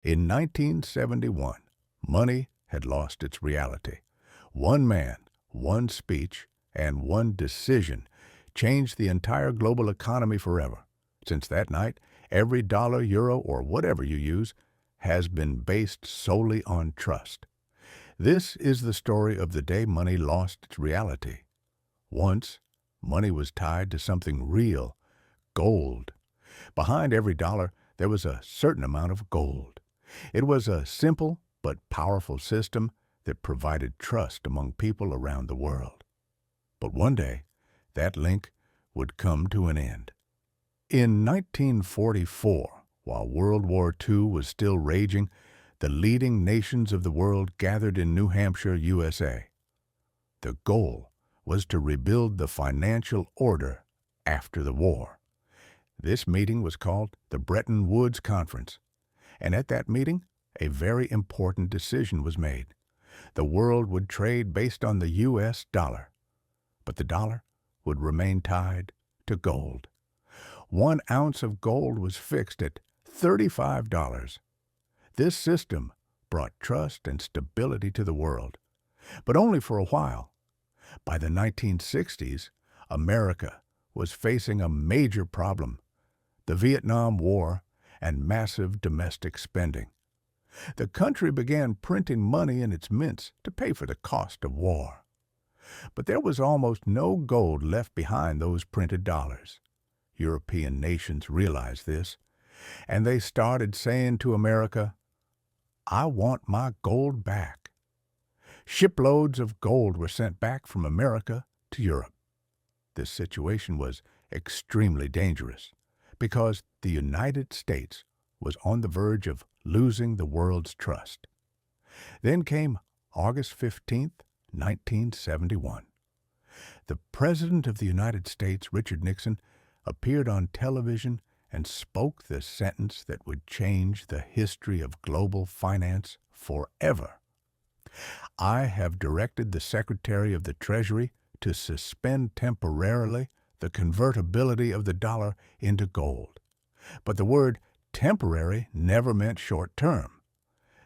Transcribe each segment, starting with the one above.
In 1971, money had lost its reality. One man, one speech, and one decision changed the entire global economy forever. Since that night, every dollar, euro, or whatever you use has been based solely on trust. This is the story of the day money lost its reality. Once, money was tied to something real, gold. Behind every dollar, there was a certain amount of gold. It was a simple but powerful system that provided trust among people around the world. But one day, that link would come to an end. In 1944, while World War II was still raging, the leading nations of the world gathered in New Hampshire, USA. The goal was to rebuild the financial order after the war. This meeting was called the Bretton Woods Conference, and at that meeting, a very important decision was made. The world would trade based on the U.S. dollar, but the dollar would remain tied to gold. 1 ounce of gold was fixed at $35. This system brought trust and stability to the world, but only for a while. By the 1960s, America was facing a major problem: the Vietnam War and massive domestic spending. The country began printing money in its mints to pay for the cost of war. But there was almost no gold left behind those printed dollars. European nations realized this, and they started saying to America, "I want my gold back." Shiploads of gold were sent back from America to Europe. This situation was extremely dangerous because the United States was on the verge of losing the world's trust. Then came August 15th, 1971. The President of the United States, Richard Nixon, appeared on television and spoke the sentence that would change the history of global finance forever. "I have directed the Secretary of the Treasury to suspend temporarily the convertibility of the dollar into gold." But the word temporary never meant short-term.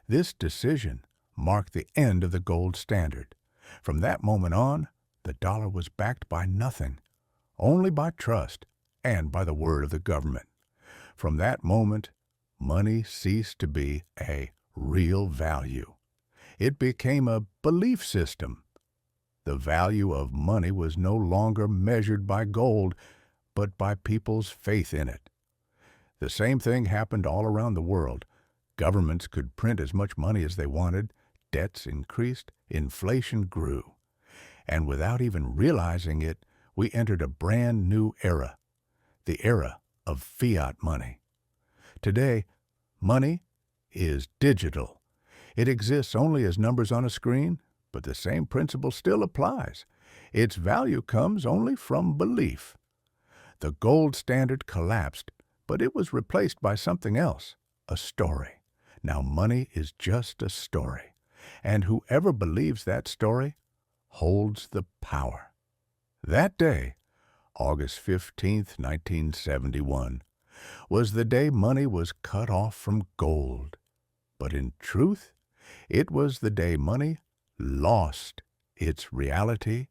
This decision marked the end of the gold standard. From that moment on, the dollar was backed by nothing, only by trust and by the word of the government. From that moment, money ceased to be a real value. It became a belief system. The value of money was no longer measured by gold, but by people's faith in it. The same thing happened all around the world. Governments could print as much money as they wanted, debts increased, inflation grew. And without even realizing it, we entered a brand new era, the era of fiat money. Today, money is digital. It exists only as numbers on a screen, but the same principle still applies. Its value comes only from belief. The gold standard collapsed, but it was replaced by something else, a story. Now money is just a story, and whoever believes that story holds the power. That day, August 15th, 1971, was the day money was cut off from gold. But in truth, it was the day money lost its reality